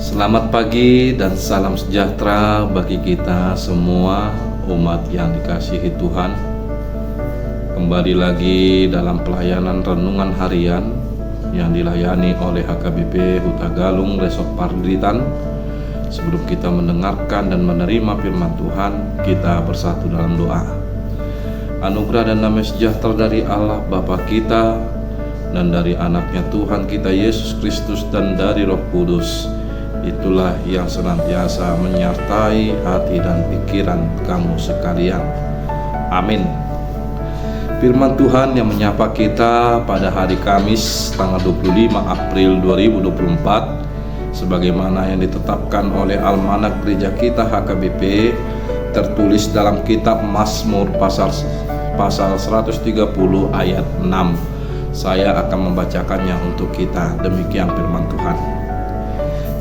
Selamat pagi dan salam sejahtera bagi kita semua umat yang dikasihi Tuhan. Kembali lagi dalam pelayanan renungan harian yang dilayani oleh HKBP Huta Galung Resort Parinditan. Sebelum kita mendengarkan dan menerima firman Tuhan, kita bersatu dalam doa. Anugerah dan damai sejahtera dari Allah Bapa kita dan dari anaknya Tuhan kita Yesus Kristus dan dari Roh Kudus, itulah yang senantiasa menyertai hati dan pikiran kamu sekalian. Amin. Firman Tuhan yang menyapa kita pada hari Kamis tanggal 25 April 2024 sebagaimana yang ditetapkan oleh Almanak Gereja kita HKBP, tertulis dalam kitab Mazmur pasal 130 ayat 6. Saya akan membacakannya untuk kita. Demikian firman Tuhan.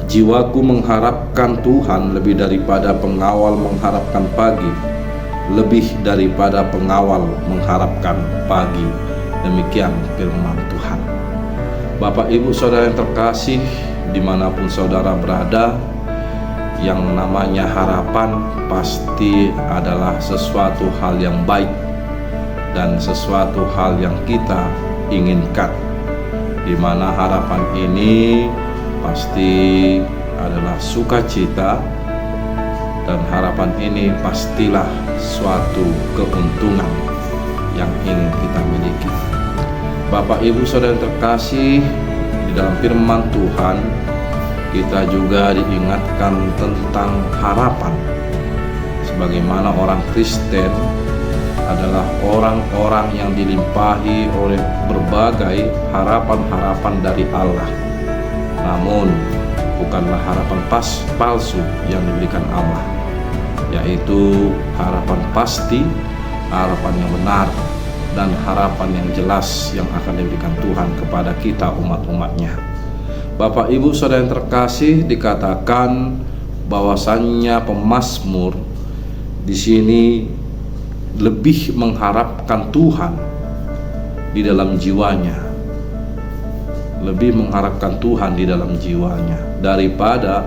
Jiwaku mengharapkan Tuhan lebih daripada pengawal mengharapkan pagi, lebih daripada pengawal mengharapkan pagi. Demikian firman Tuhan. Bapak Ibu Saudara yang terkasih, dimanapun saudara berada, yang namanya harapan pasti adalah sesuatu hal yang baik dan sesuatu hal yang kita inginkan, di mana harapan ini pasti adalah sukacita, dan harapan ini pastilah suatu keuntungan yang ingin kita miliki. Bapak Ibu Saudara yang terkasih, di dalam firman Tuhan kita juga diingatkan tentang harapan. Sebagaimana orang Kristen adalah orang-orang yang dilimpahi oleh berbagai harapan-harapan dari Allah. Namun bukanlah harapan palsu yang diberikan Allah, yaitu harapan pasti, harapan yang benar, dan harapan yang jelas yang akan diberikan Tuhan kepada kita umat-umatnya. Bapak Ibu Saudara yang terkasih, dikatakan bahwasannya pemazmur di sini lebih mengharapkan Tuhan di dalam jiwanya, lebih mengharapkan Tuhan di dalam jiwanya daripada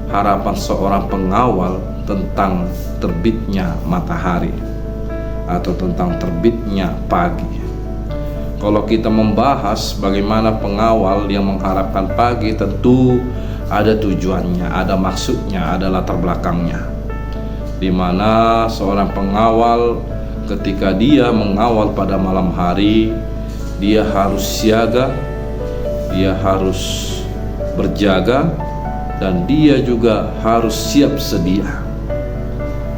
harapan seorang pengawal tentang terbitnya matahari atau tentang terbitnya pagi. Kalau kita membahas bagaimana pengawal yang mengharapkan pagi, tentu ada tujuannya, ada maksudnya, ada latar belakangnya, di mana seorang pengawal ketika dia mengawal pada malam hari, dia harus siaga, dia harus berjaga, dan dia juga harus siap sedia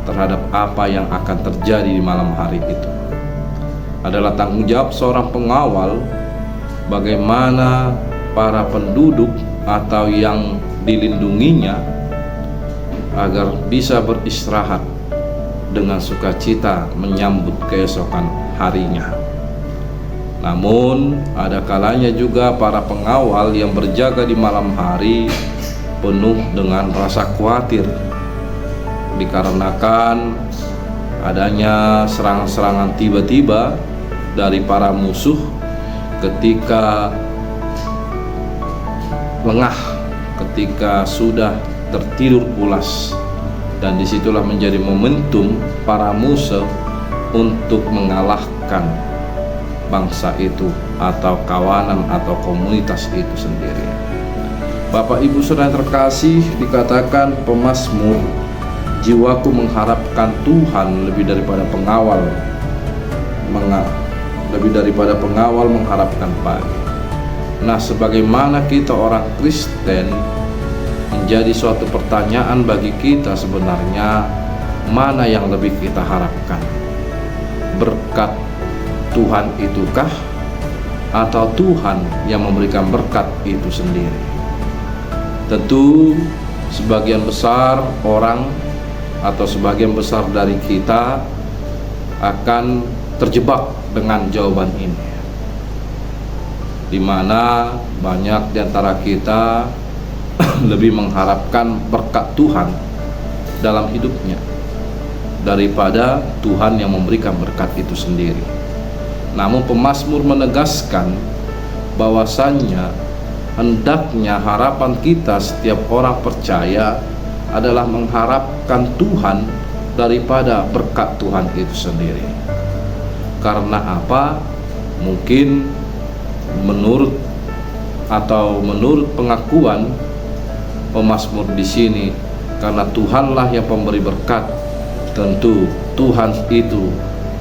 terhadap apa yang akan terjadi di malam hari itu. Adalah tanggung jawab seorang pengawal bagaimana para penduduk atau yang dilindunginya agar bisa beristirahat dengan sukacita menyambut keesokan harinya. Namun ada kalanya juga para pengawal yang berjaga di malam hari penuh dengan rasa khawatir, dikarenakan adanya serangan-serangan tiba-tiba dari para musuh ketika lengah, ketika sudah tertidur pulas, dan disitulah menjadi momentum para musuh untuk mengalahkan bangsa itu atau kawanan atau komunitas itu sendiri. Bapak Ibu Saudara terkasih, dikatakan pemazmur, jiwaku mengharapkan Tuhan lebih daripada pengawal mengharapkan pagi. Nah, sebagaimana kita orang Kristen, menjadi suatu pertanyaan bagi kita sebenarnya, mana yang lebih kita harapkan? Berkat Tuhan itukah, atau Tuhan yang memberikan berkat itu sendiri? Tentu sebagian besar orang atau sebagian besar dari kita akan terjebak dengan jawaban ini, di mana banyak di antara kita lebih mengharapkan berkat Tuhan dalam hidupnya daripada Tuhan yang memberikan berkat itu sendiri. Namun pemazmur menegaskan bahwasannya hendaknya harapan kita setiap orang percaya adalah mengharapkan Tuhan daripada berkat Tuhan itu sendiri. Karena apa? Mungkin menurut pengakuan pemazmur di sini, karena Tuhanlah yang pemberi berkat, tentu Tuhan itu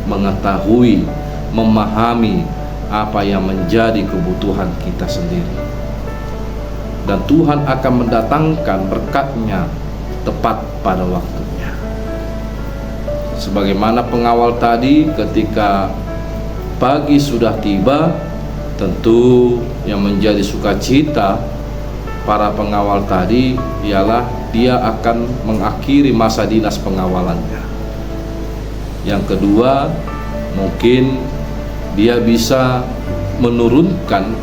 mengetahui, memahami apa yang menjadi kebutuhan kita sendiri, dan Tuhan akan mendatangkan berkatnya tepat pada waktunya. Sebagaimana pengawal tadi, ketika pagi sudah tiba, tentu yang menjadi sukacita para pengawal tadi ialah dia akan mengakhiri masa dinas pengawalannya. Yang kedua, mungkin dia bisa menurunkan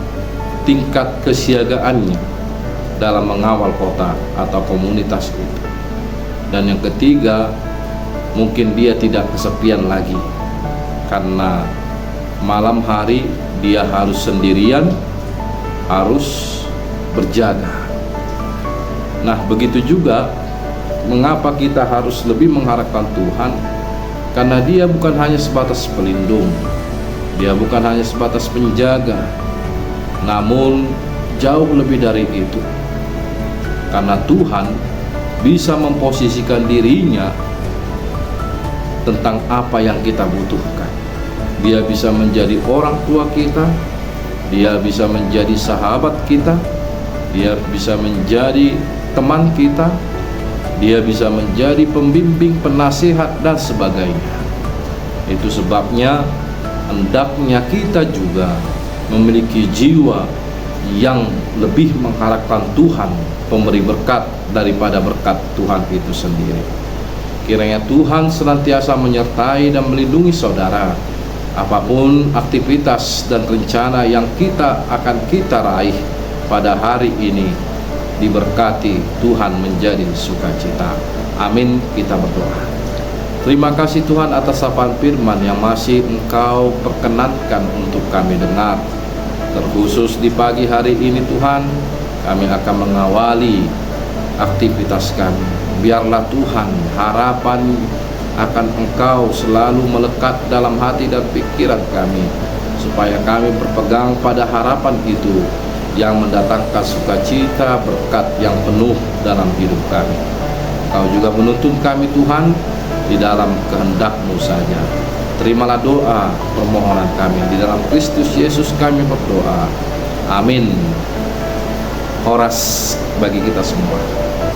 tingkat kesiagaannya dalam mengawal kota atau komunitas itu. Dan yang ketiga, mungkin dia tidak kesepian lagi, karena malam hari dia harus sendirian, harus berjaga. Nah, begitu juga mengapa kita harus lebih mengharapkan Tuhan, karena dia bukan hanya sebatas pelindung, dia bukan hanya sebatas penjaga, namun jauh lebih dari itu. Karena Tuhan bisa memposisikan dirinya tentang apa yang kita butuhkan. Dia bisa menjadi orang tua kita, dia bisa menjadi sahabat kita, dia bisa menjadi teman kita, dia bisa menjadi pembimbing, penasihat, dan sebagainya. Itu sebabnya hendaknya kita juga memiliki jiwa yang lebih mengharapkan Tuhan pemberi berkat daripada berkat Tuhan itu sendiri. Kiranya Tuhan senantiasa menyertai dan melindungi saudara, apapun aktivitas dan rencana yang akan kita raih pada hari ini, diberkati Tuhan menjadi sukacita. Amin. Kita berdoa. Terima kasih Tuhan atas sapaan firman yang masih Engkau perkenankan untuk kami dengar. Terkhusus di pagi hari ini Tuhan, kami akan mengawali aktivitas kami. Biarlah Tuhan harapan akan Engkau selalu melekat dalam hati dan pikiran kami, supaya kami berpegang pada harapan itu yang mendatangkan sukacita, berkat yang penuh dalam hidup kami. Kau juga menuntun kami Tuhan di dalam kehendak-Mu saja. Terimalah doa permohonan kami, di dalam Kristus Yesus kami berdoa. Amin. Horas bagi kita semua.